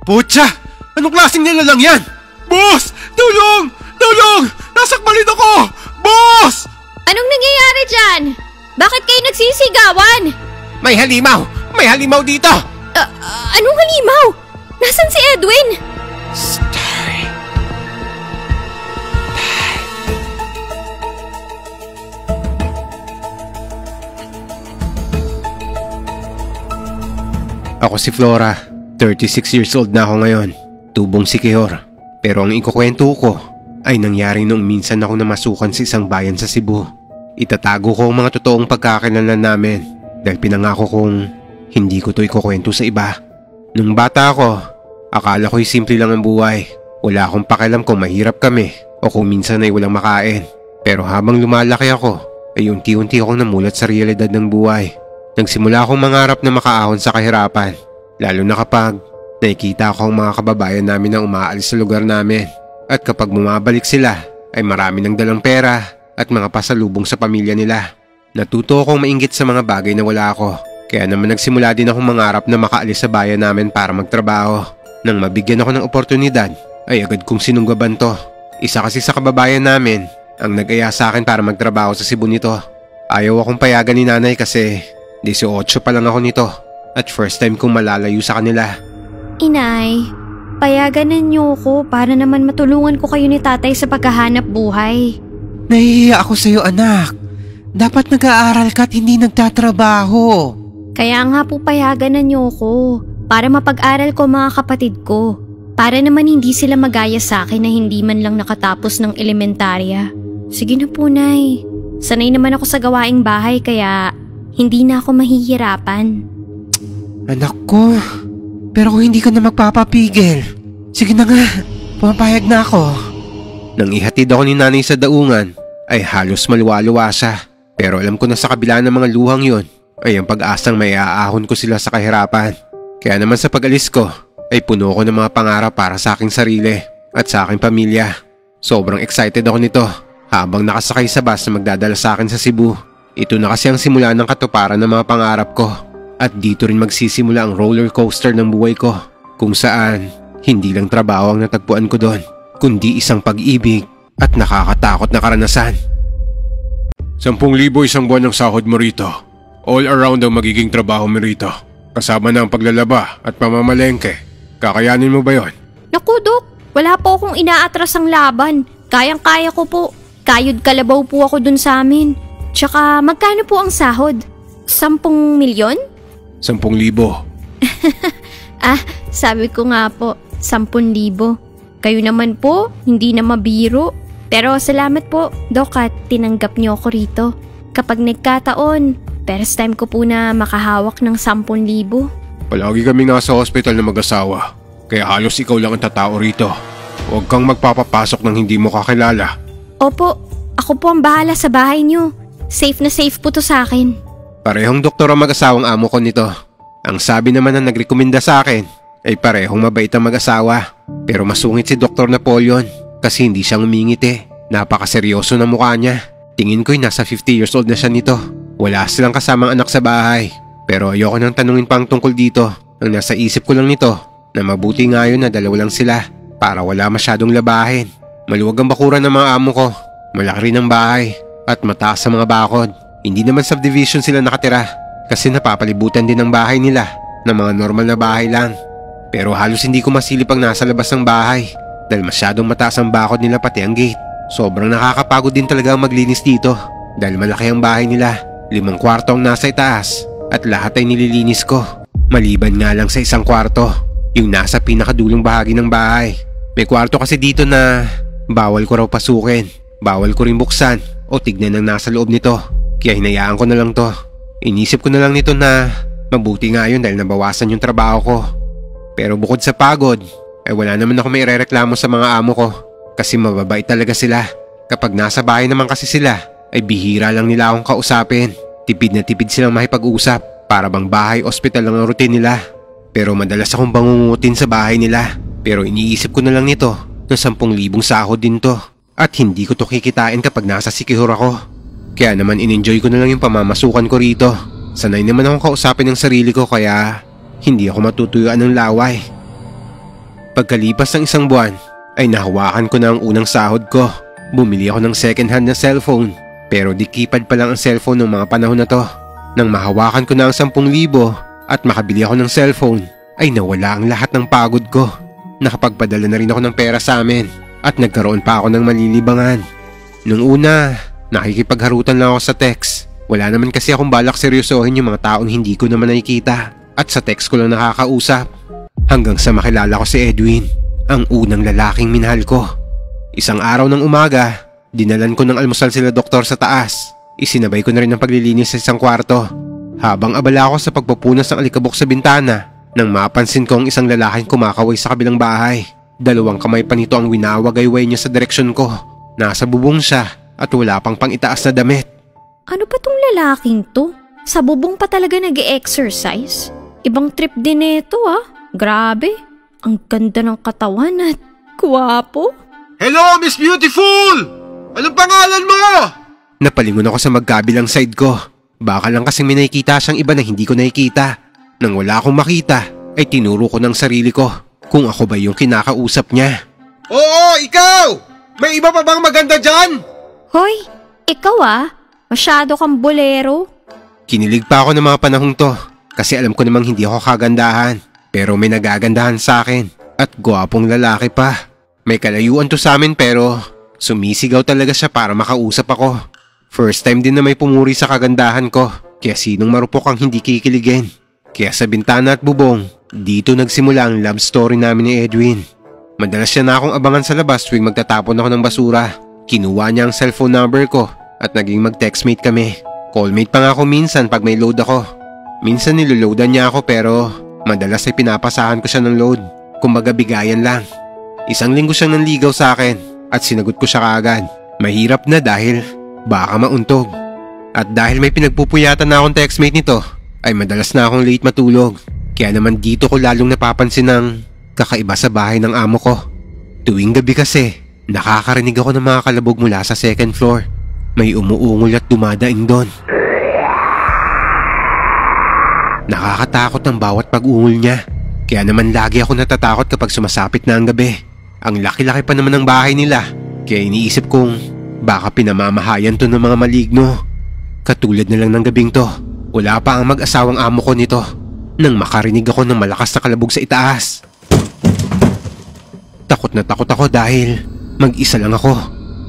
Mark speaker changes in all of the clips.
Speaker 1: Putya! Anong klaseng nilalang yan? Boss! Tulong! Tulong! Nasakmalin ako! Boss!
Speaker 2: Anong nangyayari dyan? Bakit kayo nagsisigawan?
Speaker 1: May halimaw! May halimaw dito!
Speaker 2: Anong halimaw? Nasaan si Edwin?
Speaker 1: Story. Ako si Flora. 36 years old na ako ngayon. Tubong sikihor. Pero ang ikukwento ko ay nangyari noong minsan ako namasukan sa isang bayan sa Cebu. Itatago ko ang mga totoong pagkakilala namin dahil pinangako kong hindi ko to ikukwento sa iba. Nung bata ako, akala ko'y simple lang ang buhay. Wala akong pakialam kung mahirap kami o kung minsan ay walang makain. Pero habang lumalaki ako, ay unti-unti akong namulat sa realidad ng buhay. Nagsimula akong mangarap na makaahon sa kahirapan. Lalo na kapag nakikita ko ang mga kababayan namin na umaalis sa lugar namin. At kapag bumabalik sila, ay marami ng dalang pera at mga pasalubong sa pamilya nila. Natuto akong mainggit sa mga bagay na wala ako. Kaya naman nagsimula din akong mangarap na makaalis sa bayan namin para magtrabaho. Nang mabigyan ako ng oportunidad, ay agad kong sinunggaban to. Isa kasi sa kababayan namin ang nag-aya sa akin para magtrabaho sa Cebu nito. Ayaw akong payagan ni nanay kasi 18 pa lang ako nito at first time kong malalayo sa kanila.
Speaker 2: Inay, payagan niyo ko para naman matulungan ko kayo ni tatay sa paghahanap buhay.
Speaker 1: Nahihiya ako sa'yo, anak. Dapat nag-aaral ka at hindi nagtatrabaho.
Speaker 2: Kaya nga po payagan niyo ko para mapag-aral ko mga kapatid ko. Para naman hindi sila magaya sa akin na hindi man lang nakatapos ng elementarya. Sige na po, Nay. Sanay naman ako sa gawaing bahay kaya hindi na ako mahihirapan.
Speaker 1: Anak ko, pero kung hindi ka na magpapapigil, sige na nga, pumapayag na ako. Nang ihatid ako ni nanay sa daungan, ay halos maluwa-luwa siya. Pero alam ko na sa kabila ng mga luhang yon, ay ang pag-asang may aahon ko sila sa kahirapan. Kaya naman sa pag-alis ko, ay puno ko ng mga pangarap para sa aking sarili at sa aking pamilya. Sobrang excited ako nito habang nakasakay sa bus na magdadala sa akin sa Cebu. Ito na kasi ang simula ng katuparan ng mga pangarap ko. At dito rin magsisimula ang roller coaster ng buhay ko, kung saan hindi lang trabaho ang natagpuan ko doon, kundi isang pag-ibig at nakakatakot na karanasan. 10,000 isang buwan ng sahod mo rito. All around ang magiging trabaho mo rito. Kasama na ang paglalaba at pamamalengke. Kakayanin mo ba yon?
Speaker 2: Naku, Dok, wala po akong inaatrasang laban. Kayang-kaya ko po. Kayod kalabaw po ako dun sa amin. Tsaka magkano po ang sahod? 10 milyon?
Speaker 1: 10,000.
Speaker 2: Sabi ko nga po, 10,000. Kayo naman po, hindi na mabiro. Pero salamat po, Dok, at tinanggap niyo ako rito. Kapag nagkataon, first time ko po na makahawak ng 10,000.
Speaker 1: Palagi kami nasa hospital na mag-asawa, kaya halos ikaw lang ang tatao rito. Huwag kang magpapapasok ng hindi mo kakilala.
Speaker 2: Opo, ako po ang bahala sa bahay niyo. Safe na safe po to sa akin.
Speaker 1: Parehong doktor ang mag-asawang amo ko nito. Ang sabi naman na nagrekomenda sa akin ay parehong mabait ang mag-asawa. Pero masungit si Dr. Napoleon kasi hindi siya ngumingiti. Napakaseryoso na mukha niya. Tingin ko'y nasa 50 years old na siya nito. Wala silang kasamang anak sa bahay. Pero ayoko nang tanungin pang tungkol dito. Ang nasa isip ko lang nito na mabuti nga yun na dalawa lang sila para wala masyadong labahin. Maluwag ang bakuran ng mga amo ko. Malaki rin ang bahay at mataas sa mga bakod. Hindi naman subdivision sila nakatira kasi napapalibutan din ang bahay nila ng mga normal na bahay lang. Pero halos hindi ko masilip ang nasa labas ng bahay dahil masyadong mataas ang bakod nila pati ang gate. Sobrang nakakapagod din talaga ang maglinis dito dahil malaki ang bahay nila. 5 kwarto ang nasa itaas at lahat ay nililinis ko. Maliban nga lang sa isang kwarto, yung nasa pinakadulong bahagi ng bahay. May kwarto kasi dito na bawal ko raw pasukin, bawal ko rin buksan o tignan ang nasa loob nito. Kaya hinayaan ko na lang to. Inisip ko na lang nito na mabuti nga yun dahil nabawasan yung trabaho ko. Pero bukod sa pagod, ay wala naman ako may irereklamo sa mga amo ko. Kasi mababait talaga sila. Kapag nasa bahay naman kasi sila, ay bihira lang nila akong kausapin. Tipid na tipid silang makipag-usap. Para bang bahay-ospital lang ang routine nila. Pero madalas akong bangungutin sa bahay nila. Pero iniisip ko na lang nito na 10,000 sahod din to. At hindi ko to kikitain kapag nasa sikihor ako. Kaya naman in-enjoy ko na lang yung pamamasukan ko rito. Sanay naman akong kausapin ng sarili ko kaya hindi ako matutuyuan ng laway. Pagkalipas ng isang buwan, ay nahawakan ko na ang unang sahod ko. Bumili ako ng second hand na cellphone, pero di keypad pa lang ang cellphone ng mga panahon na to. Nang mahawakan ko na ang 10,000 at makabili ako ng cellphone, ay nawala ang lahat ng pagod ko. Nakapagpadala na rin ako ng pera sa amin at nagkaroon pa ako ng malilibangan. Nung una, nakikipagharutan lang ako sa text. Wala naman kasi akong balak seryosohin yung mga taong hindi ko naman nakikita at sa text ko lang nakakausap. Hanggang sa makilala ko si Edwin, ang unang lalaking minahal ko. Isang araw ng umaga, dinalan ko ng almusal sila doktor sa taas. Isinabay ko na rin ang paglilinis sa isang kwarto. Habang abala ako sa pagpupunas ng alikabok sa bintana, nang mapansin ko ang isang lalaking kumakaway sa kabilang bahay. 2 kamay pa nito ang winawagayway niya sa direksyon ko. Nasa bubong siya at wala pang pang-itaas na damit.
Speaker 2: Ano pa tong lalaking to? Sa bubong pa talaga nag-e-exercise? Ibang trip din ito Grabe, ang ganda ng katawan at gwapo.
Speaker 1: Hello, Miss Beautiful! Anong pangalan mo? Napalingon ako sa magkabilang side ko. Baka lang kasi may nakikita siyang iba na hindi ko nakikita. Nang wala akong makita, ay tinuro ko ng sarili ko kung ako ba yung kinakausap niya. Oo, ikaw! May iba pa bang maganda dyan?
Speaker 2: Hoy, ikaw masyado kang bolero.
Speaker 1: Kinilig pa ako ng mga panahong to kasi alam ko namang hindi ako kagandahan. Pero may nagagandahan sa akin at gwapong lalaki pa. May kalayuan to sa amin pero sumisigaw talaga siya para makausap ako. First time din na may pumuri sa kagandahan ko, kaya sinong marupok ang hindi kikiligin. Kaya sa bintana at bubong, dito nagsimula ang love story namin ni Edwin. Madalas siya na akong abangan sa labas tuwing magtatapon ako ng basura. Kinuha niya ang cellphone number ko at naging mag-textmate kami. Callmate pa nga ako minsan pag may load ako. Minsan niloloadan niya ako pero madalas ay pinapasahan ko siya ng load. Kumbaga bigayan lang. 1 linggo siyang nanligaw sa akin at sinagot ko siya kaagad. Mahirap na dahil baka mauntog. At dahil may pinagpupuyatan na akong textmate nito, ay madalas na akong late matulog. Kaya naman dito ko lalong napapansin ng kakaiba sa bahay ng amo ko. Tuwing gabi kasi, nakakarinig ako ng mga kalabog mula sa 2nd floor. May umuungol at dumadaing doon. Nakakatakot ang bawat pag-ungol niya. Kaya naman lagi ako natatakot kapag sumasapit na ang gabi. Ang laki-laki pa naman ng bahay nila. Kaya iniisip kong baka pinamamahayan to ng mga maligno. Katulad na lang ng gabing to, wala pa ang mag-asawang amo ko nito nang makarinig ako ng malakas na kalabog sa itaas. Takot na takot ako dahil mag-isa lang ako.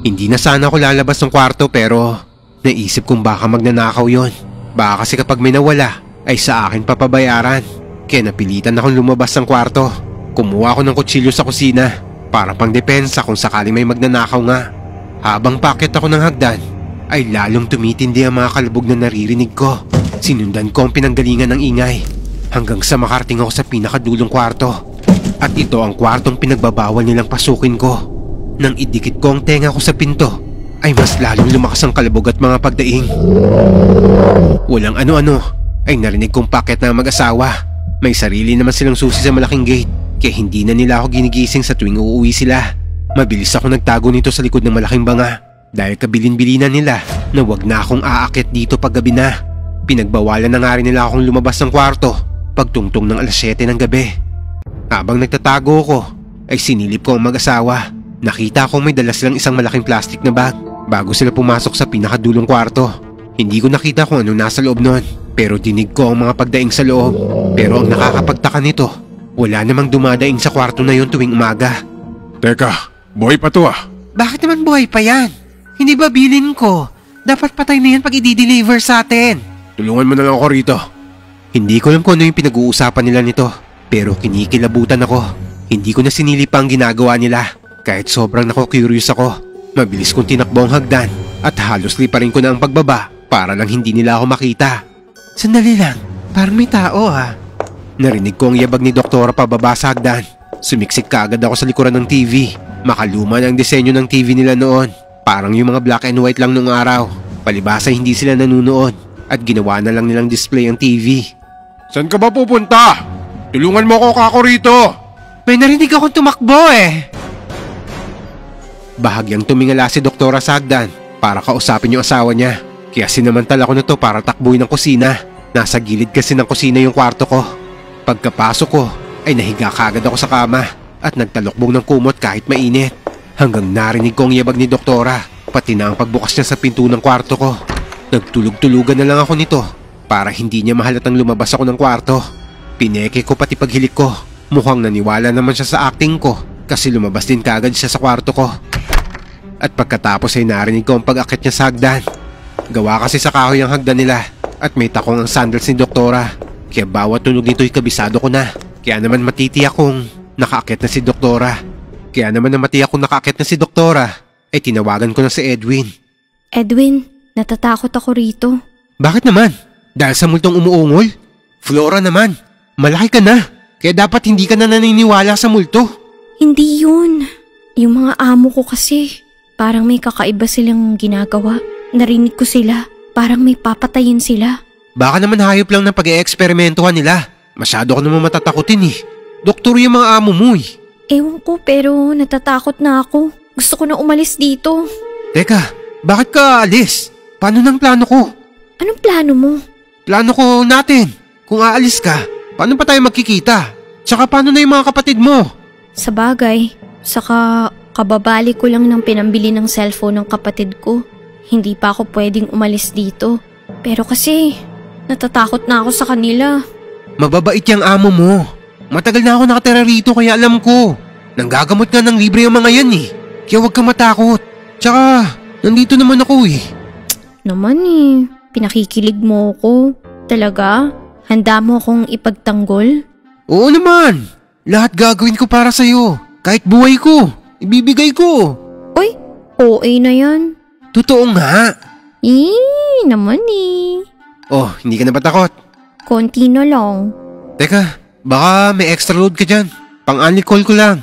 Speaker 1: Hindi na sana ako lalabas ng kwarto pero naisip kong baka magnanakaw yon. Baka kasi kapag may nawala ay sa akin papabayaran. Kaya napilitan akong lumabas ng kwarto. Kumuha ako ng kutsilyo sa kusina para pang depensa kung sakaling may magnanakaw nga. Habang paket ako ng hagdan ay lalong tumitindi ang mga kalabog na naririnig ko. Sinundan ko ang pinanggalingan ng ingay hanggang sa makarating ako sa pinakadulong kwarto. At ito ang kwartong pinagbabawal nilang pasukin ko. Nang idikit ko ang tenga ko sa pinto ay mas lalong lumakas ang kalabog at mga pagdaing. Walang ano-ano ay narinig kong paket na mag-asawa. May sarili naman silang susi sa malaking gate kaya hindi na nila ako ginigising sa tuwing uuwi sila. Mabilis ako nagtago nito sa likod ng malaking banga dahil kabilin-bilinan nila na wag na akong aakyat dito pag gabi na. Pinagbawalan na nga rin nila akong lumabas ng kwarto pagtungtong ng 7:00 ng gabi. Habang nagtatago ko ay sinilip ko ang mag-asawa. Nakita kong may dala silang isang malaking plastic na bag bago sila pumasok sa pinakadulong kwarto. Hindi ko nakita kung anong nasa loob nun pero dinig ko ang mga pagdaing sa loob. Pero ang nakakapagtaka nito, wala namang dumadaing sa kwarto na yun tuwing umaga.
Speaker 3: Teka, buhay pa to
Speaker 1: Bakit naman buhay pa yan? Hindi ba bilin ko? Dapat patay na yan pag i-deliver sa atin.
Speaker 3: Tulungan mo na lang ako rito.
Speaker 1: Hindi ko alam kung ano yung pinag-uusapan nila nito pero kinikilabutan ako. Hindi ko na sinili pa ang ginagawa nila kahit sobrang nako-curious ako. Mabilis kong tinakbo ang hagdan at halos liparin ko na ang pagbaba para lang hindi nila ako makita. Sandali lang, parang may tao Narinig ko ang yabag ni Doktora pababa sa hagdan. Sumiksik kaagad ako sa likuran ng TV. Makaluma na ang disenyo ng TV nila noon. Parang yung mga black and white lang noong araw. Palibasa hindi sila nanunood at ginawa na lang nilang display ang TV.
Speaker 3: Saan ka ba pupunta? Tulungan mo ako kako rito.
Speaker 1: May narinig akong tumakbo Bahagyang tumingala si Doktora sa hagdan para kausapin yung asawa niya. Kaya sinamantala ko na to para takbuhin ng kusina. Nasa gilid kasi ng kusina yung kwarto ko. Pagkapasok ko ay nahiga kaagad ako sa kama at nagtalokbong ng kumot kahit mainit. Hanggang narinig ko ang yabag ni Doktora, pati na ang pagbukas niya sa pinto ng kwarto ko. Nagtulog-tulugan na lang ako nito para hindi niya mahalatang lumabas ako ng kwarto. Pineke ko pati paghilik ko. Mukhang naniwala naman siya sa acting ko kasi lumabas din kaagad siya sa kwarto ko. At pagkatapos ay narinig ko ang pag-akit niya sa hagdan. Gawa kasi sa kahoy ang hagdan nila at may takong ang sandals ni Doktora. Kaya bawat tunog nito'y kabisado ko na. Kaya naman matitiyak kong nakaakit na si Doktora. Ay tinawagan ko na si Edwin.
Speaker 2: Edwin, natatakot ako rito.
Speaker 1: Bakit naman? Dahil sa multong umuungol? Flora naman, malaki ka na. Kaya dapat hindi ka na naniniwala sa multo.
Speaker 2: Hindi yun. Yung mga amo ko kasi, parang may kakaiba silang ginagawa. Narinig ko sila, parang may papatayin sila.
Speaker 1: Baka naman hayop lang ng pag-eeksperimentohan nila. Masyado ko naman matatakotin eh. Doktor yung mga amo mo eh.
Speaker 2: Ewan ko pero natatakot na ako. Gusto ko na umalis dito.
Speaker 1: Teka, bakit ka alis? Paano ng plano ko?
Speaker 2: Anong plano mo?
Speaker 1: Plano ko natin. Kung aalis ka, paano pa tayo magkikita? Tsaka paano na yung mga kapatid mo?
Speaker 2: Sa bagay, saka kababali ko lang ng pinambili ng cellphone ng kapatid ko. Hindi pa ako pwedeng umalis dito. Pero kasi, natatakot na ako sa kanila.
Speaker 1: Mababait yung amo mo. Matagal na ako nakatira rito kaya alam ko. Nanggagamot nga ng libre yung mga yan eh. Kaya huwag kang matakot. Tsaka, nandito naman ako eh.
Speaker 2: Naman eh, pinakikilig mo ko. Talaga? Handa mo akong ipagtanggol?
Speaker 1: Oo naman. Lahat gagawin ko para sa'yo. Kahit buhay ko, ibibigay ko.
Speaker 2: Uy, OA na yan.
Speaker 1: Totoo nga.
Speaker 2: Naman eh.
Speaker 1: Oh, hindi ka na ba takot?
Speaker 2: Konti na lang.
Speaker 1: Teka, baka may extra load ka dyan. Pang-unlicall ko lang.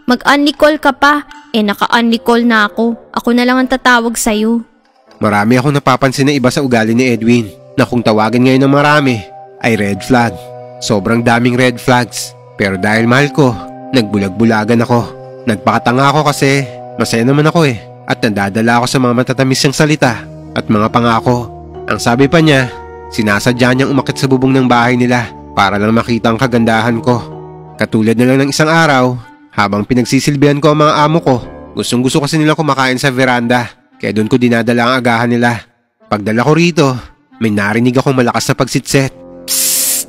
Speaker 2: Mag-unlicall ka pa. Naka-unlicall na ako. Ako na lang ang tatawag sa'yo.
Speaker 1: Marami akong napapansin na iba sa ugali ni Edwin na kung tawagin ngayon ng marami ay red flag. Sobrang daming red flags. Pero dahil mahal ko, nagbulag-bulagan ako. Nagpakatanga ako kasi masaya naman ako eh. At nadadala ako sa mga matatamis niyang salita at mga pangako. Ang sabi pa niya, sinasadya niyang umakit sa bubong ng bahay nila para lang makita ang kagandahan ko. Katulad na lang ng isang araw, habang pinagsisilbihan ko ang mga amo ko, gustong gusto kasi nila kumakain sa veranda. Kaya doon ko dinadala ang agahan nila. Pagdala ko rito, may narinig akong malakas na pagsitset. Psst!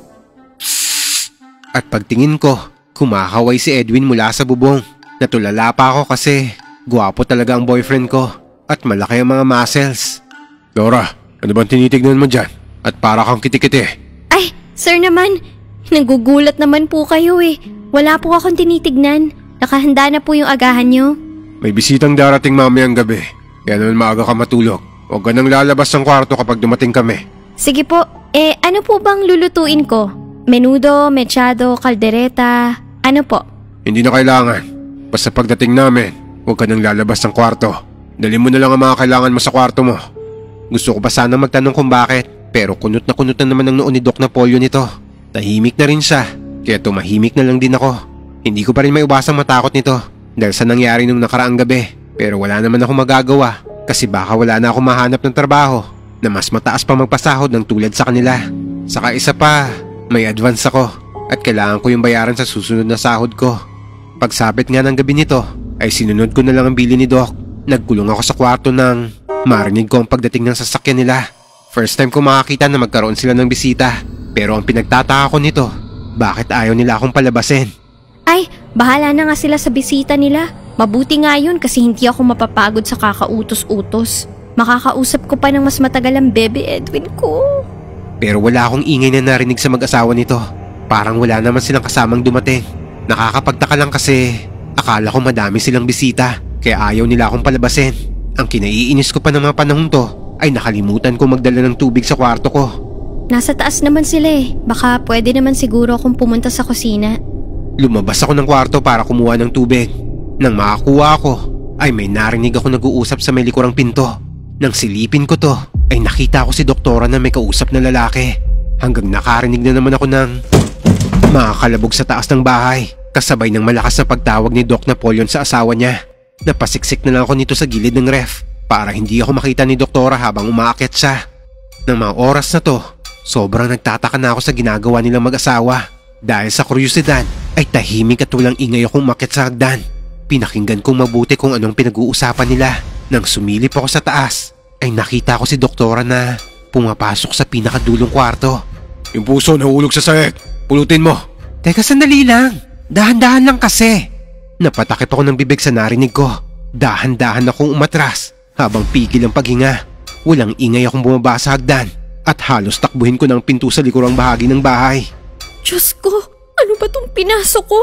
Speaker 1: Psst! At pagtingin ko, kumakaway si Edwin mula sa bubong. Natulala pa ako kasi gwapo talaga ang boyfriend ko at malaki ang mga muscles. Laura, ano bang tinitignan mo dyan? At para kang kitikiti.
Speaker 2: Ay, sir naman. Nagugulat naman po kayo eh. Wala po akong tinitignan. Nakahanda na po yung agahan nyo.
Speaker 1: May bisitang darating mamayang gabi. Kaya naman maaga ka matulog. Huwag ka nang lalabas ng kwarto kapag dumating kami.
Speaker 2: Sige po. Ano po bang lulutuin ko? Menudo, mechado, kaldereta, ano po?
Speaker 1: Hindi na kailangan. Basta pagdating namin, huwag ka nang lalabas ng kwarto. Dali mo na lang ang mga kailangan mo sa kwarto mo. Gusto ko pa sana magtanong kung bakit, pero kunot na naman ang noon ni Doc Napoleon nito. Tahimik na rin siya, kaya tumahimik na lang din ako. Hindi ko pa rin maiwasang matakot nito dahil sa nangyari nung nakaraang gabi. Pero wala naman ako magagawa kasi baka wala na ako mahanap ng trabaho na mas mataas pa magpasahod ng tulad sa kanila. Saka isa pa, may advance ako at kailangan ko yung bayaran sa susunod na sahod ko. Pagsapit nga ng gabi nito ay sinunod ko na lang ang bili ni Doc. Nagkulong ako sa kwarto nang marinig ko ang pagdating ng sasakyan nila. First time ko makakita na magkaroon sila ng bisita. Pero ang pinagtataka ko nito, bakit ayaw nila akong palabasin?
Speaker 2: Ay, bahala na nga sila sa bisita nila. Mabuti nga yun kasi hindi ako mapapagod sa kakautos-utos. Makakausap ko pa ng mas matagal ang bebe Edwin ko.
Speaker 1: Pero wala akong ingay na narinig sa mag-asawa nito. Parang wala naman silang kasamang dumating. Nakakapagtaka lang kasi akala ko madami silang bisita kaya ayaw nila akong palabasin. Ang kinaiinis ko pa ng mga panahon to ay nakalimutan ko magdala ng tubig sa kwarto ko.
Speaker 2: Nasa taas naman sila eh. Baka pwede naman siguro akong pumunta sa kusina.
Speaker 1: Lumabas ako ng kwarto para kumuha ng tubig. Nang makakuha ako, ay may narinig ako nag-uusap sa may likurang pinto. Nang silipin ko to, ay nakita ko si Doktora na may kausap na lalaki. Hanggang nakarinig na naman ako ng makakalabog sa taas ng bahay. Kasabay ng malakas na pagtawag ni Doc Napoleon sa asawa niya. Napasiksik na lang ako nito sa gilid ng ref para hindi ako makita ni Doktora habang umaakyat siya. Nang mga oras na to, sobrang nagtataka na ako sa ginagawa nilang mag-asawa. Dahil sa kuryosidad ay tahimik at walang ingay akong umakyat sa hagdan. Pinakinggan kong mabuti kung anong pinag-uusapan nila. Nang sumilip ako sa taas ay nakita ko si doktora na pumapasok sa pinakadulong kwarto.
Speaker 3: Yung puso nahulog sa sahig. Pulutin mo.
Speaker 1: Teka, sandali lang. Dahan-dahan lang kasi. Napatakip ako ng bibig sa narinig ko. Dahan-dahan akong umatras habang pigil ang paghinga. Walang ingay akong bumaba sa hagdan at halos takbuhin ko ng pinto sa likurang bahagi ng bahay.
Speaker 2: Diyos ko, ano ba tong pinasok ko?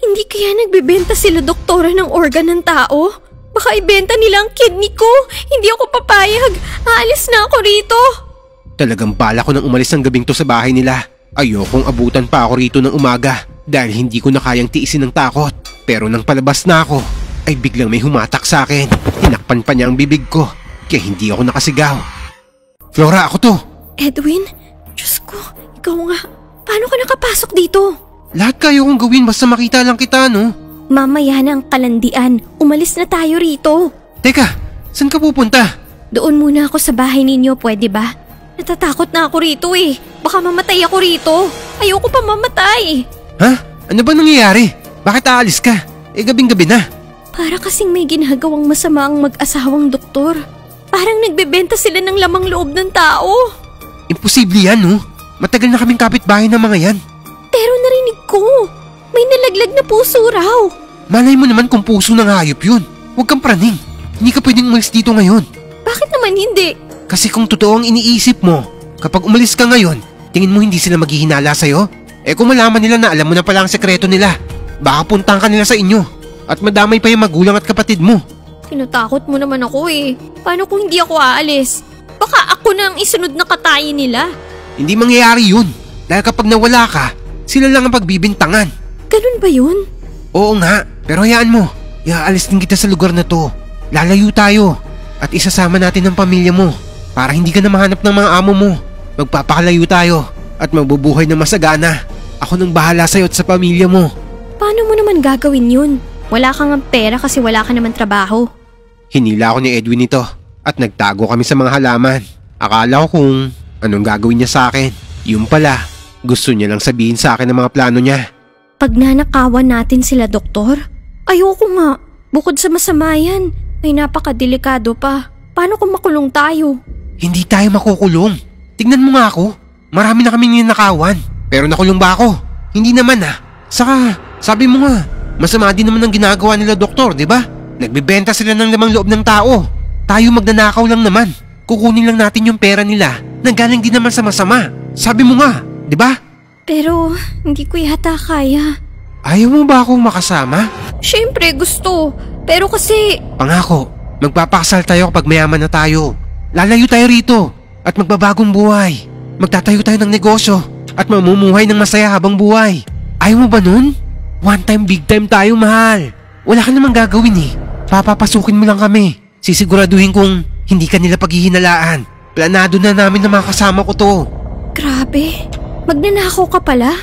Speaker 2: Hindi kaya nagbebenta sila doktora ng organ ng tao? Baka ibenta nila ang kidney ko. Hindi ako papayag. Aalis na ako rito.
Speaker 1: Talagang bala ko nang umalis ng gabing to sa bahay nila. Ayokong abutan pa ako rito ng umaga dahil hindi ko na kayang tiisin ng takot. Pero nang palabas na ako, ay biglang may humatak sa akin. Tinakpan pa niya ang bibig ko, kaya hindi ako nakasigaw. Flora, ako to!
Speaker 2: Edwin, Diyos ko, ikaw nga. Paano ka nakapasok dito?
Speaker 1: Lahat kaya kong gawin basta makita lang kita, no?
Speaker 2: Mamaya na ang kalandian. Umalis na tayo rito.
Speaker 1: Teka, saan ka pupunta?
Speaker 2: Doon muna ako sa bahay ninyo, pwede ba? Natatakot na ako rito eh. Baka mamatay ako rito. Ayoko pa mamatay.
Speaker 1: Ha? Ano ba nangyayari? Bakit aalis ka? Gabing-gabi na.
Speaker 2: Para kasing may ginagawang masama ang mag-asawang doktor. Parang nagbebenta sila ng lamang loob ng tao.
Speaker 1: Imposible yan, no? Matagal na kaming kapitbahay ng mga yan.
Speaker 2: Pero narinig ko, may nalaglag na puso raw.
Speaker 1: Malay mo naman kung puso ng hayop yun. Huwag kang praning. Hindi ka pwedeng umalis dito ngayon.
Speaker 2: Bakit naman hindi?
Speaker 1: Kasi kung totoo ang iniisip mo, kapag umalis ka ngayon, tingin mo hindi sila maghihinala sa'yo? Kung malaman nila na alam mo na pala ang sekreto nila, baka puntang ka nila sa inyo at madamay pa yung magulang at kapatid mo.
Speaker 2: Tinatakot mo naman ako eh. Paano kung hindi ako aalis? Baka ako na ang isunod na katayin nila.
Speaker 1: Hindi mangyayari yun. Dahil kapag nawala ka, sila lang ang pagbibintangan.
Speaker 2: Ganun ba yun?
Speaker 1: Oo nga, pero hayaan mo. Iaalis din kita sa lugar na to. Lalayo tayo at isasama natin ang pamilya mo para hindi ka na mahanap ng mga amo mo. Magpapakalayo tayo at magbubuhay na masagana. Ako nang bahala sa'yo at sa pamilya mo.
Speaker 2: Paano mo naman gagawin yun? Wala kang pera kasi wala ka naman trabaho.
Speaker 1: Hinila ako ni Edwin ito at nagtago kami sa mga halaman. Akala ko kung anong gagawin niya sa akin. Yung pala, gusto niya lang sabihin sa akin ang mga plano niya.
Speaker 2: Pag nanakawan natin sila, doktor? Ayoko nga. Bukod sa masama yan, may napakadelikado pa. Paano kung makulong tayo?
Speaker 1: Hindi tayo makukulong. Tignan mo nga ako. Marami na kaming ninakawan. Pero nakulong ba ako? Hindi naman Saka, sabi mo nga, masama din naman ang ginagawa nila doktor, di ba? Nagbebenta sila ng lamang loob ng tao. Tayo magnanakaw lang naman. Kukunin lang natin yung pera nila na galing din naman sa masama. Sabi mo nga, di ba?
Speaker 2: Pero, hindi ko yata kaya.
Speaker 1: Ayaw mo ba akong makasama?
Speaker 2: Siyempre, gusto. Pero kasi...
Speaker 1: Pangako, magpapakasal tayo kapag mayaman na tayo. Lalayo tayo rito at magbabagong buhay. Magtatayo tayo ng negosyo at mamumuhay ng masaya habang buhay. Ayaw mo ba nun? One time, big time tayo, mahal. Wala ka namang gagawin eh. Papapasukin mo lang kami. Sisiguraduhin kong hindi ka nila paghihinalaan. Planado na namin na mga kasama ko to.
Speaker 2: Grabe, magnanakaw ka pala?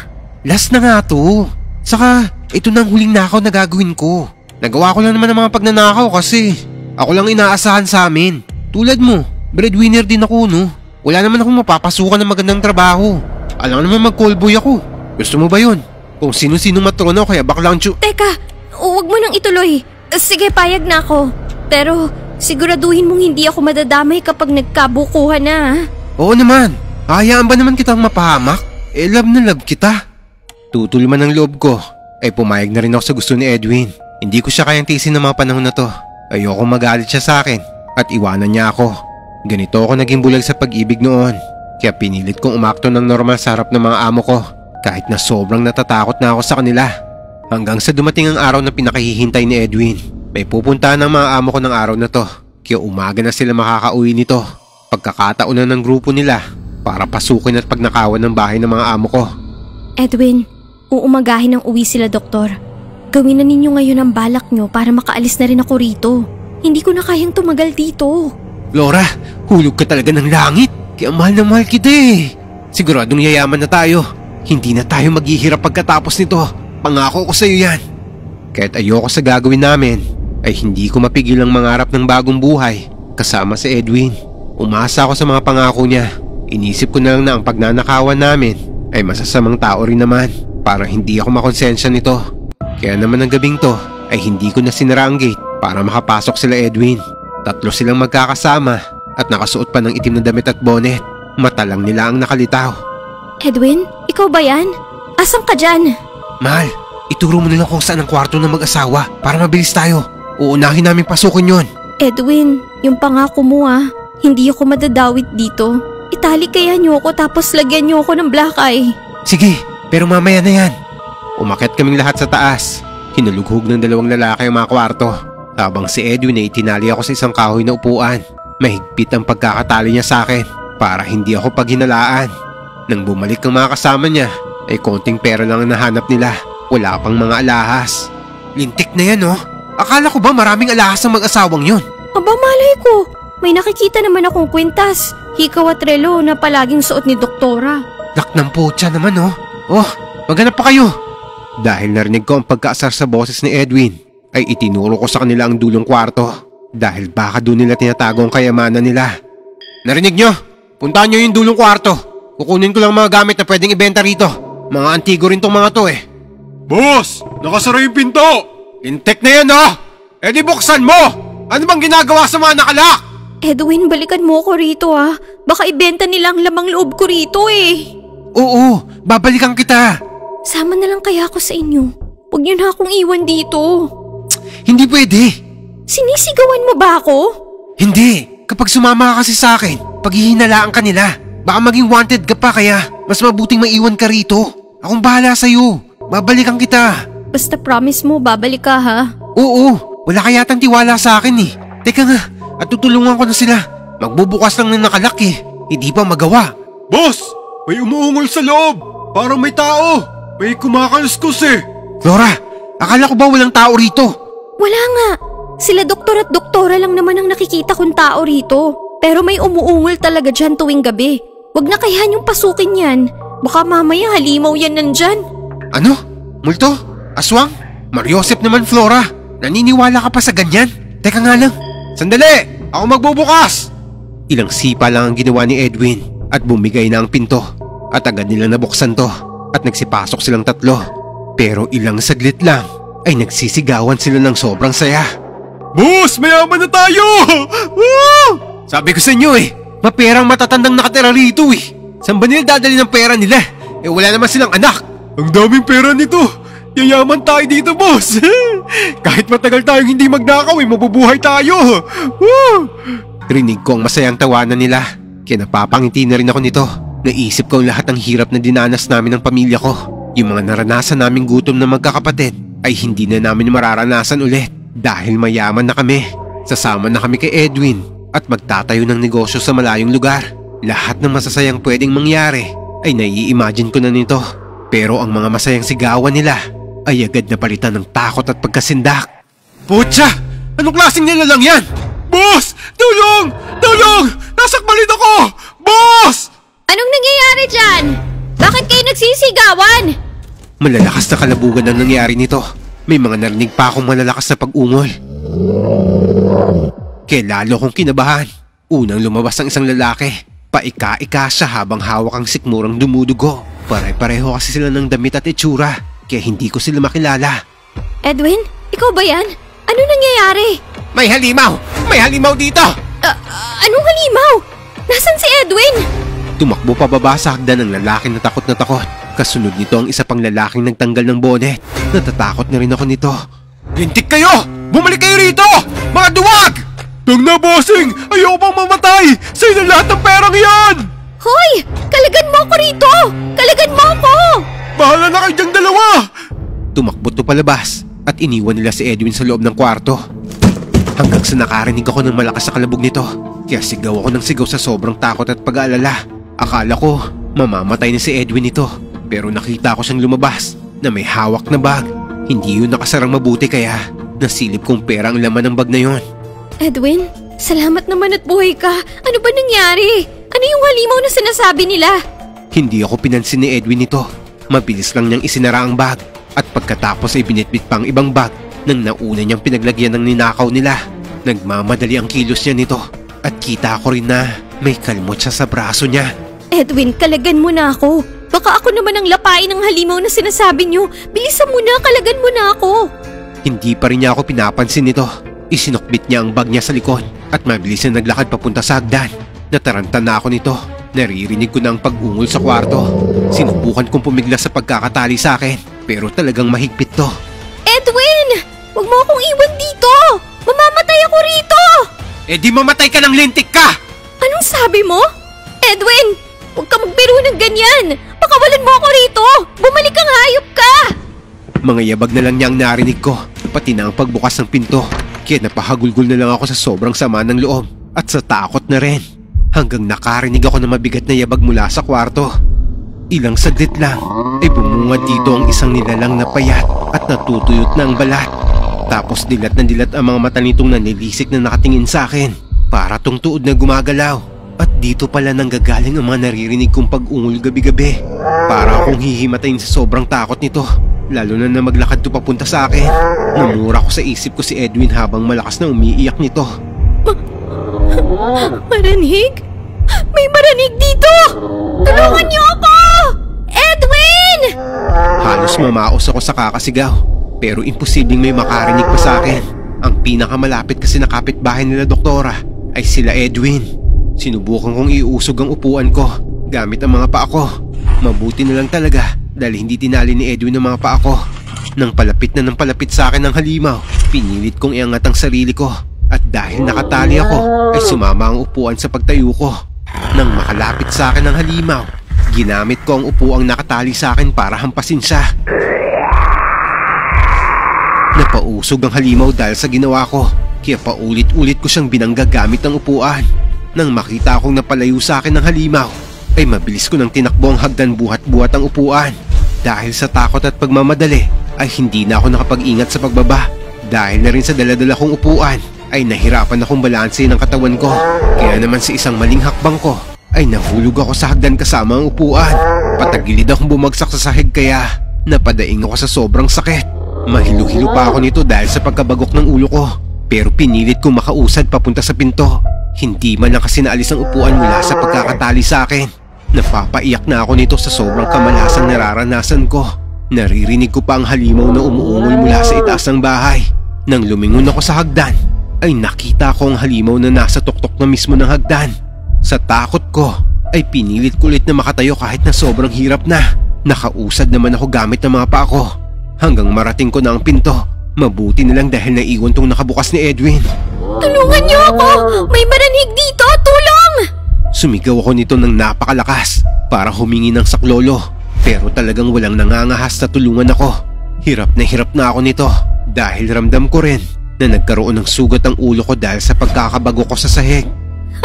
Speaker 1: Last na nga to. Saka, ito na ang huling nakaw na gagawin ko. Nagawa ko lang naman ang mga pagnanakaw kasi ako lang inaasahan sa amin. Tulad mo, breadwinner din ako, no? Wala naman akong mapapasukan ng magandang trabaho. Alam naman mag-callboy ako. Gusto mo ba yun? Kung sino-sino matrono kaya baklang
Speaker 2: Teka, huwag mo nang ituloy. Sige, payag na ako. Pero siguraduhin mong hindi ako madadamay kapag nagkabukuhan na.
Speaker 1: Oo naman. Hayaan ba naman kitang mapahamak? Love na love kita. Tutul man ang loob ko, ay pumayag na rin ako sa gusto ni Edwin. Hindi ko siya kayang tiisin ng mga panahon na to. Ayoko magalit siya sa akin at iwanan niya ako. Ganito ako naging bulag sa pag-ibig noon. Kaya pinilit kong umakto ng normal sa harap ng mga amo ko. Kahit na sobrang natatakot na ako sa kanila. Hanggang sa dumating ang araw na pinakahihintay ni Edwin. May pupuntahan ng mga amo ko ng araw na to. Kaya umaga na sila makakauwi nito. Pagkakataon na ng grupo nila para pasukin at pagnakawan ng bahay ng mga amo ko.
Speaker 2: Edwin, uumagahin ang uwi sila, doktor. Gawin na ninyo ngayon ang balak nyo para makaalis na rin ako rito. Hindi ko na kayang tumagal dito.
Speaker 1: Flora, hulog ka talaga ng langit. Kaya mahal na mahal kita eh. Siguradong yayaman na tayo. Hindi na tayo maghihirap pagkatapos nito. Pangako ko sa'yo yan. Kahit ayoko sa gagawin namin, ay hindi ko mapigil ang mangarap ng bagong buhay kasama si Edwin. Umasa ako sa mga pangako niya. Inisip ko na lang na ang pagnanakawan namin ay masasamang tao rin naman. para hindi ako makonsensya nito. Kaya naman ang gabing to ay hindi ko na sinara ang gate para makapasok sila Edwin. 3 silang magkakasama at nakasuot pa ng itim na damit at bonnet. Mata lang nila ang nakalitaw.
Speaker 2: Edwin, ikaw ba yan? Asan ka dyan?
Speaker 1: Mahal, ituro mo nilang kung saan ang kwarto ng mag-asawa para mabilis tayo. Uunahin namin pasukin yon.
Speaker 2: Edwin, yung pangako mo hindi ako madadawit dito. Itali kaya niyo ako tapos lagyan niyo ako ng black eye.
Speaker 1: Sige, pero mamaya na yan. Umakyat kaming lahat sa taas. Hinulughog ng 2 lalaki ang mga kwarto. Habang si Edwin ay tinali ako sa isang kahoy na upuan. Mahigpit ang pagkakatali niya sa akin para hindi ako paghinalaan. Nang bumalik ang mga kasama niya, ay konting pera lang ang nahanap nila. Wala pang mga alahas. Lintik na yan Akala ko ba maraming alahas ang mag-asawang yun?
Speaker 2: Aba malay ko, may nakikita naman akong kwintas, hikaw at relo na palaging suot ni Doktora.
Speaker 1: Lak ng putya naman Oh, maghanap pa kayo. Dahil narinig ko ang pagkaasar sa boses ni Edwin, ay itinuro ko sa kanila ang dulong kwarto. Dahil baka doon nila tinatago ang kayamanan nila. Narinig nyo? Puntahan nyo yung dulong kwarto. Kukunin ko lang mga gamit na pwedeng ibenta rito. Mga antigo rin tong mga to
Speaker 3: Boss! Nakasara yung pinto!
Speaker 1: Lintik na yan Eh di buksan mo! Ano bang ginagawa sa mga nakalak?
Speaker 2: Edwin, balikan mo ko rito Baka ibenta nila ang lamang loob ko rito
Speaker 1: Oo, babalikan kita.
Speaker 2: Sama na lang kaya ako sa inyo. Huwag niyo na akong iwan dito.
Speaker 1: Hindi pwede.
Speaker 2: Sinisigawan mo ba ako?
Speaker 1: Hindi. Kapag sumama ka kasi sa akin, paghihinalaan ka nila. Baka maging wanted ka pa kaya mas mabuting maiwan ka rito. Akong bahala sa'yo. Babalikan kita.
Speaker 2: Basta promise mo, babalik ka
Speaker 1: Oo, wala ka yatang tiwala sa akin Teka nga, at tutulungan ko na sila. Magbubukas lang ng nakalak Hindi pa magawa.
Speaker 3: Boss! May umuungol sa loob! Parang may tao! May kumakaluskos
Speaker 1: Flora, akala ko ba walang tao rito?
Speaker 2: Wala nga. Sila doktor at doktora lang naman ang nakikita kong tao rito. Pero may umuungol talaga dyan tuwing gabi. Huwag na kaya niyong pasukin yan. Baka mamaya halimaw yan nandyan.
Speaker 1: Ano? Multo? Aswang? Mariosep naman, Flora. Naniniwala ka pa sa ganyan? Teka nga lang. Sandali! Ako magbubukas! Ilang sipa lang ang ginawa ni Edwin at bumigay na ang pinto. At agad nilang nabuksan to at nagsipasok silang 3. Pero ilang saglit lang ay nagsisigawan sila ng sobrang saya.
Speaker 3: Boss! Mayaman na tayo! Woo!
Speaker 1: Sabi ko sa inyo maperang matatandang nakatira rito Saan ba nila dadali ng pera nila? Wala naman silang anak.
Speaker 3: Ang daming pera nito. Yayaman tayo dito, boss. Kahit matagal tayong hindi magnakaw mabubuhay tayo. Woo!
Speaker 1: Rinig ko ang masayang tawanan nila. Kaya napapangiti na rin ako nito. Naisip ko ang lahat ng hirap na dinanas namin ng pamilya ko. Yung mga naranasan naming gutom na magkakapatid ay hindi na namin mararanasan ulit. Dahil mayaman na kami. Sasama na kami kay Edwin at magtatayo ng negosyo sa malayong lugar. Lahat ng masasayang pwedeng mangyari ay nai-imagine ko na nito. Pero ang mga masayang sigawan nila ay agad na palitan ng takot at pagkasindak. Putya! Anong klaseng nila lang yan?
Speaker 3: Boss! Tulong! Tulong! Nasakmalin ako! Boss!
Speaker 2: Anong nangyayari dyan? Bakit kayo nagsisigawan?
Speaker 1: Malalakas na kalabugan ang nangyari nito. May mga narinig pa akong malalakas na pag-ungol. Kaya lalo kong kinabahan. Unang lumabas ang isang lalaki. Paika-ika siya habang hawak ang sikmurang dumudugo. Pare-pareho kasi sila ng damit at itsura. Kaya hindi ko sila makilala.
Speaker 2: Edwin, ikaw ba yan? Ano nangyayari?
Speaker 1: May halimaw! May halimaw dito!
Speaker 2: Anong halimaw? Nasaan si Edwin?
Speaker 1: Tumakbo pababa sa hagdan ng lalaki na takot. Kasunod nito ang isa pang lalaking nagtanggal ng bonnet. Natatakot na rin ako nito. Lintik kayo! Bumalik kayo rito! Mga duwag!
Speaker 3: Tang na, bossing! Ayoko pang mamatay! Sa'yo na lahat ng perang yan!
Speaker 2: Hoy! Kalagan mo ako rito! Kalagan mo ako!
Speaker 3: Bahala na kayo dyang dalawa!
Speaker 1: Tumakbo to palabas at iniwan nila si Edwin sa loob ng kwarto. Hanggang sa nakarinig ako ng malakas na kalabog nito. Kaya sigaw ako ng sigaw sa sobrang takot at pag-aalala. Akala ko mamamatay na si Edwin nito. Pero nakita ko siyang lumabas na may hawak na bag. Hindi yun nakasarang mabuti kaya nasilip kong pera ang laman ng bag na yun.
Speaker 2: Edwin, salamat naman at buhay ka. Ano ba nangyari? Ano yung halimaw na sinasabi nila?
Speaker 1: Hindi ako pinansin ni Edwin nito. Mabilis lang niyang isinara ang bag. At pagkatapos ay binitbit pa ang ibang bag nang nauna niyang pinaglagyan ng ninakaw nila. Nagmamadali ang kilos niya nito. At kita ko rin na may kalmot siya sa braso niya.
Speaker 2: Edwin, kalagan mo na ako. Baka ako naman ang lapain ng halimaw na sinasabi niyo. Bilisan mo na, kalagan mo na ako.
Speaker 1: Hindi pa rin niya ako pinapansin nito. Isinukbit niya ang bag niya sa likod at mabilis na naglakad papunta sa hagdan. Nataranta na ako nito. Naririnig ko na ang pag-ungol sa kwarto. Sinubukan kong pumiglas sa pagkakatali sa akin, pero talagang mahigpit to.
Speaker 2: Edwin! Huwag mo akong iwan dito! Mamamatay ako rito!
Speaker 1: Eh di mamatay ka ng lintik ka!
Speaker 2: Anong sabi mo? Edwin! Huwag ka magbiro ng ganyan! Pakawalan mo ako rito! Bumalik kang hayop ka!
Speaker 1: Mga yabag na lang niya ang narinig ko, pati na ang pagbukas ng pinto. Kaya napahagulgol na lang ako sa sobrang sama ng loob at sa takot na rin. Hanggang nakarinig ako ng mabigat na yabag mula sa kwarto. Ilang saglit lang ay bumungad dito ang isang nilalang na payat at natutuyot na ang balat. Tapos dilat na dilat ang mga mata nitong nanilisik na nakatingin sa akin. Para tong tuod na gumagalaw. At dito pala nanggagaling ang mga naririnig kong pag-ungol gabi-gabi. Para akong hihimatayin sa sobrang takot nito. Lalo na maglakad to papunta sa akin. Namura ko sa isip ko si Edwin habang malakas na umiiyak nito.
Speaker 2: Maranig? May maranig dito! Tulungan niyo ako! Edwin!
Speaker 1: Halos mamaos ako sa kakasigaw. Pero imposibleng may makarinig pa sa akin. Ang pinakamalapit kasi na kapitbahay nila doktora ay sila Edwin. Sinubukan kong iusog ang upuan ko gamit ang mga paa ko. Mabuti na lang talaga dahil hindi tinali ni Edwin ang mga paa ko. Nang palapit na ng palapit sa akin ng halimaw, pinilit kong iangat ang sarili ko. At dahil nakatali ako, ay sumama ang upuan sa pagtayo ko. Nang makalapit sa akin ang halimaw, ginamit ko ang upuang nakatali sa akin para hampasin siya. Napausog ang halimaw dahil sa ginawa ko, kaya paulit-ulit ko siyang binangga gamit ang upuan. Nang makita akong napalayo sa akin ng halimaw, ay mabilis ko nang tinakbo ang hagdan buhat-buhat ang upuan. Dahil sa takot at pagmamadali, ay hindi na ako nakapag-ingat sa pagbaba. Dahil na rin sa daladala kong upuan, ay nahirapan akong balanse ng katawan ko. Kaya naman sa isang maling hakbang ko, ay nahulog ako sa hagdan kasama ang upuan. Patagilid akong bumagsak sa sahig kaya napadaing ako sa sobrang sakit. Mahilo-hilo pa ako nito dahil sa pagkabagok ng ulo ko. Pero pinilit kong makausad papunta sa pinto. Hindi man lang kasi naalis ang upuan mula sa pagkakatali sa akin. Napapaiyak na ako nito sa sobrang kamalasang nararanasan ko. Naririnig ko pa ang halimaw na umuungol mula sa itaas ng bahay. Nang lumingon ako sa hagdan, ay nakita ko ang halimaw na nasa tuktok na mismo ng hagdan. Sa takot ko, ay pinilit ko ulit na makatayo kahit na sobrang hirap na. Nakausad naman ako gamit ng mga paa ko. Hanggang marating ko na ang pinto. Mabuti na lang dahil naiwan tong nakabukas ni Edwin.
Speaker 2: Tulungan niyo ako! May maranig dito! Tulong!
Speaker 1: Sumigaw ako nito ng napakalakas para humingi ng saklolo. Pero talagang walang nangangahas na tulungan ako. Hirap na ako nito dahil ramdam ko rin na nagkaroon ng sugat ang ulo ko dahil sa pagkakabago ko sa sahig.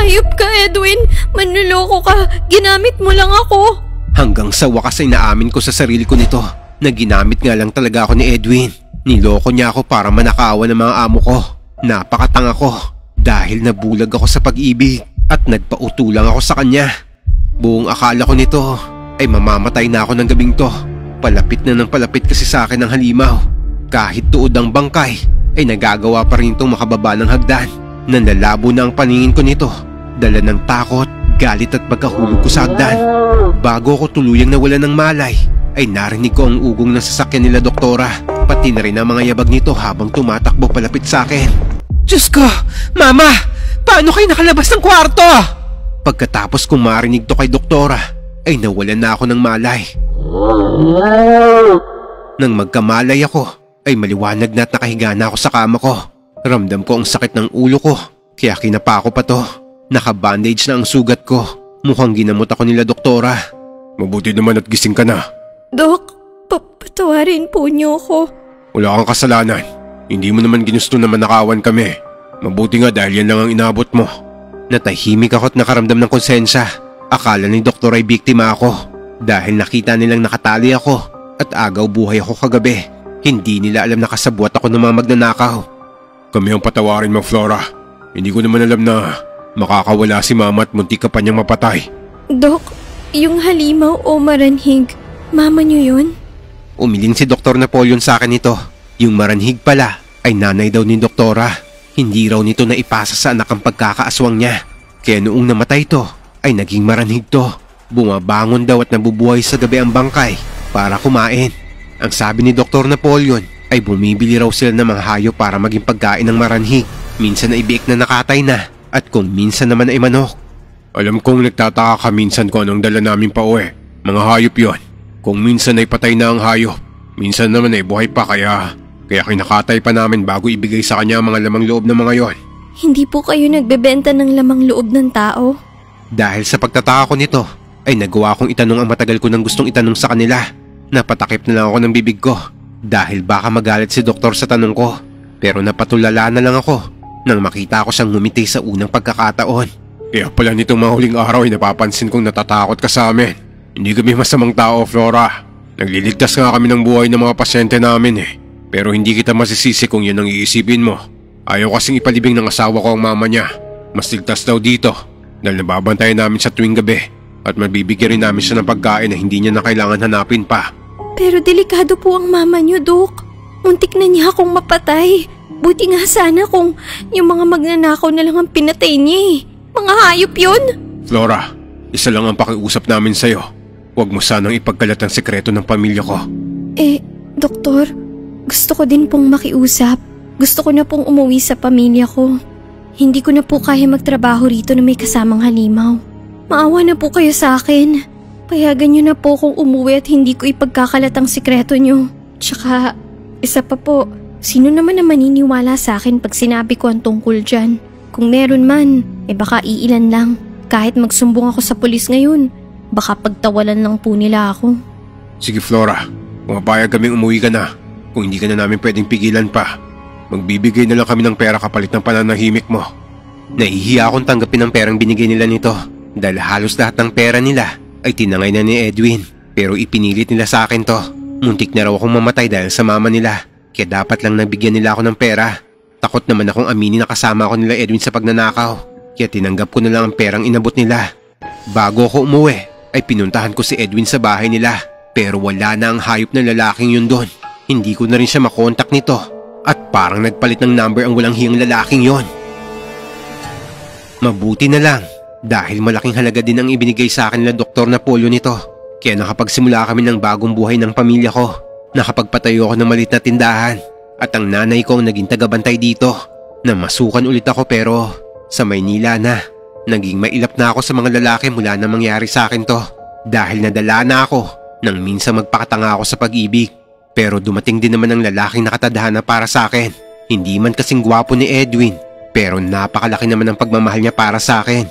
Speaker 2: Hayop ka, Edwin! Manluloko ka! Ginamit mo lang ako!
Speaker 1: Hanggang sa wakas ay naamin ko sa sarili ko nito na ginamit nga lang talaga ako ni Edwin. Niloko niya ako para manakawan ng mga amo ko. Napakatanga ko dahil nabulag ako sa pag-ibig at nagpautulang ako sa kanya. Buong akala ko nito ay mamamatay na ako ng gabing to. Palapit na ng palapit kasi sa akin ang halimaw. Kahit tuod ang bangkay ay nagagawa pa rin itong makababa ng hagdan. Nanlalabo na ang paningin ko nito. Dala ng takot, galit at pagkahulog ko sa hagdan. Bago ko tuluyang nawala ng malay, ay narinig ko ang ugong ng sasakyan nila doktora. Pati na rin ang mga yabag nito habang tumatakbo palapit sa akin. Diyos ko! Mama! Paano kayo nakalabas ng kwarto? Pagkatapos kong marinig to kay doktora, ay nawalan na ako ng malay. Nang magkamalay ako, ay maliwanag na at nakahiga na ako sa kama ko. Ramdam ko ang sakit ng ulo ko, kaya kinapa ko pa to. Naka-bandage na ang sugat ko. Mukhang ginamot ako nila doktora. Mabuti naman at gising ka na.
Speaker 2: Dok, patawarin po niyo ako.
Speaker 3: Wala kang kasalanan. Hindi mo naman ginusto na manakawan kami. Mabuti nga dahil yan lang ang inabot mo.
Speaker 1: Natahimik ako at nakaramdam ng konsensya. Akala ni doktor ay biktima ako. Dahil nakita nilang nakatali ako at agaw buhay ako kagabi. Hindi nila alam na kasabwat ako ng mga magnanakaw.
Speaker 3: Kami ang patawarin mo, Flora. Hindi ko naman alam na makakawala si Mama at muntik ka pa niyang mapatay.
Speaker 2: Dok, yung halimaw o maranhig, mama niyo yun?
Speaker 1: Umiling si Dr. Napoleon sa akin nito. Yung maranhig pala ay nanay daw ni doktora. Hindi raw nito na ipasa sa anak ang pagkakaaswang niya. Kaya noong namatay to ay naging maranhig to. Bumabangon daw at nabubuhay sa gabi ang bangkay para kumain. Ang sabi ni Dr. Napoleon ay bumibili raw sila ng mga hayop para maging pagkain ng maranhig. Minsan ay biik na nakatay na at kung minsan naman ay manok.
Speaker 3: Alam kong nagtataka ka minsan kung anong dala namin pa uwi. Mga hayop yon. Kung minsan ay patay na ang hayop, minsan naman ay buhay pa kaya kinakatay pa namin bago ibigay sa kanya ang mga lamang loob ng mga yon.
Speaker 2: Hindi po kayo nagbebenta ng lamang loob ng tao?
Speaker 1: Dahil sa pagtataka ko nito, ay nagawa kong itanong ang matagal ko nang gustong itanong sa kanila. Napatakip na lang ako ng bibig ko dahil baka magalit si doktor sa tanong ko. Pero napatulala na lang ako nang makita ko siyang ngumiti sa unang pagkakataon.
Speaker 3: Kaya pala nitong mga huling araw ay napapansin kong natatakot ka sa amin. Hindi kami masamang tao, Flora. Nagliligtas nga kami ng buhay ng mga pasyente namin eh. Pero hindi kita masisisi kung yun ang iisipin mo. Ayaw kasing ipalibing ng asawa ko ang mama niya. Mas ligtas daw dito dahil nababantayan namin sa tuwing gabi at mabibigyan rin namin siya ng pagkain na hindi niya na kailangan hanapin pa.
Speaker 2: Pero delikado po ang mama niyo, Dok. Muntik na niya akong mapatay. Buti nga sana kung yung mga magnanakaw na lang ang pinatay niya eh. Mga hayop yun.
Speaker 3: Flora, isa lang ang pakiusap namin sa'yo. Huwag mo sanang ipagkalat ang sekreto ng pamilya ko.
Speaker 2: Doktor, gusto ko din pong makiusap. Gusto ko na pong umuwi sa pamilya ko. Hindi ko na po kaya magtrabaho rito na may kasamang halimaw. Maawa na po kayo sa akin. Payagan niyo na po kung umuwi at hindi ko ipagkakalat ang sikreto niyo. Tsaka, isa pa po, sino naman na maniniwala sa akin pag sinabi ko ang tungkol dyan? Kung meron man, baka iilan lang. Kahit magsumbong ako sa pulis ngayon, baka pagtawalan lang po nila ako.
Speaker 3: Sige Flora, pumapayag kaming umuwi ka na. Kung hindi ka na namin pwedeng pigilan pa, magbibigay na lang kami ng pera kapalit ng pananahimik mo.
Speaker 1: Nahihiya akong tanggapin ang perang binigay nila nito dahil halos lahat ng pera nila ay tinangay na ni Edwin. Pero ipinilit nila sa akin to. Muntik na raw akong mamatay dahil sa mama nila. Kaya dapat lang nabigyan nila ako ng pera. Takot naman akong aminin na kasama ako nila Edwin sa pagnanakaw. Kaya tinanggap ko na lang ang perang inabot nila. Bago ako umuwi ay pinuntahan ko si Edwin sa bahay nila. Pero wala na ang hayop na lalaking yun doon. Hindi ko na rin siya makontak nito. At parang nagpalit ng number ang walang hiyang lalaking yon. Mabuti na lang dahil malaking halaga din ang ibinigay sa akin na Dr. Napoleon nito. Kaya nakapagsimula kami ng bagong buhay ng pamilya ko. Nakapagpatayo ako ng maliit na tindahan. At ang nanay ko ang naging tagabantay dito. Namasukan ulit ako pero sa Maynila na. Naging mailap na ako sa mga lalaki mula na mangyari sa akin to. Dahil nadala na ako nang minsan magpakatanga ako sa pag-ibig. Pero dumating din naman ang lalaking nakatadhana para sa akin. Hindi man kasing gwapo ni Edwin, pero napakalaki naman ang pagmamahal niya para sa akin.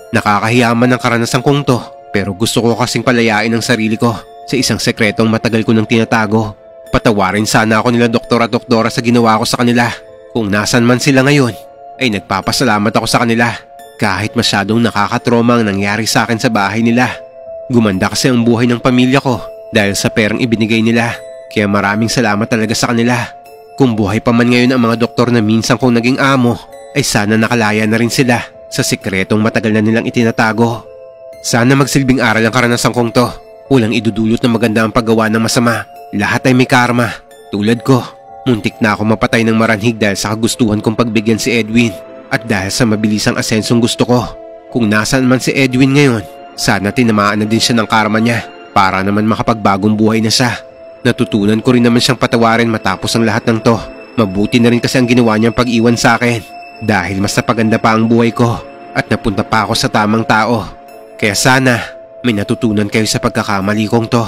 Speaker 1: Nakakahiya man ang karanasan kong to, pero gusto ko kasing palayain ang sarili ko sa isang sekretong matagal ko nang tinatago. Patawarin sana ako nila doktor at doktora sa ginawa ko sa kanila. Kung nasan man sila ngayon, ay nagpapasalamat ako sa kanila. Kahit masyadong nakakatroma ang nangyari sa akin sa bahay nila. Gumanda kasi ang buhay ng pamilya ko dahil sa perang ibinigay nila. Kaya maraming salamat talaga sa kanila. Kung buhay pa man ngayon ang mga doktor na minsan kong naging amo, ay sana nakalaya na rin sila sa sikretong matagal na nilang itinatago. Sana magsilbing aral ang karanasan kong to. Walang idudulot na maganda ang paggawa ng masama. Lahat ay may karma. Tulad ko, muntik na ako mapatay ng maranhig dahil sa kagustuhan kong pagbigyan si Edwin. At dahil sa mabilisang asensong gusto ko. Kung nasaan man si Edwin ngayon, sana tinamaan na din siya ng karma niya para naman makapagbagong buhay na siya. Natutunan ko rin naman siyang patawarin matapos ang lahat ng to. Mabuti na rin kasi ang ginawa niyang pag-iwan sa akin. Dahil mas napaganda pa ang buhay ko at napunta pa ako sa tamang tao. Kaya sana may natutunan kayo sa pagkakamali kong to.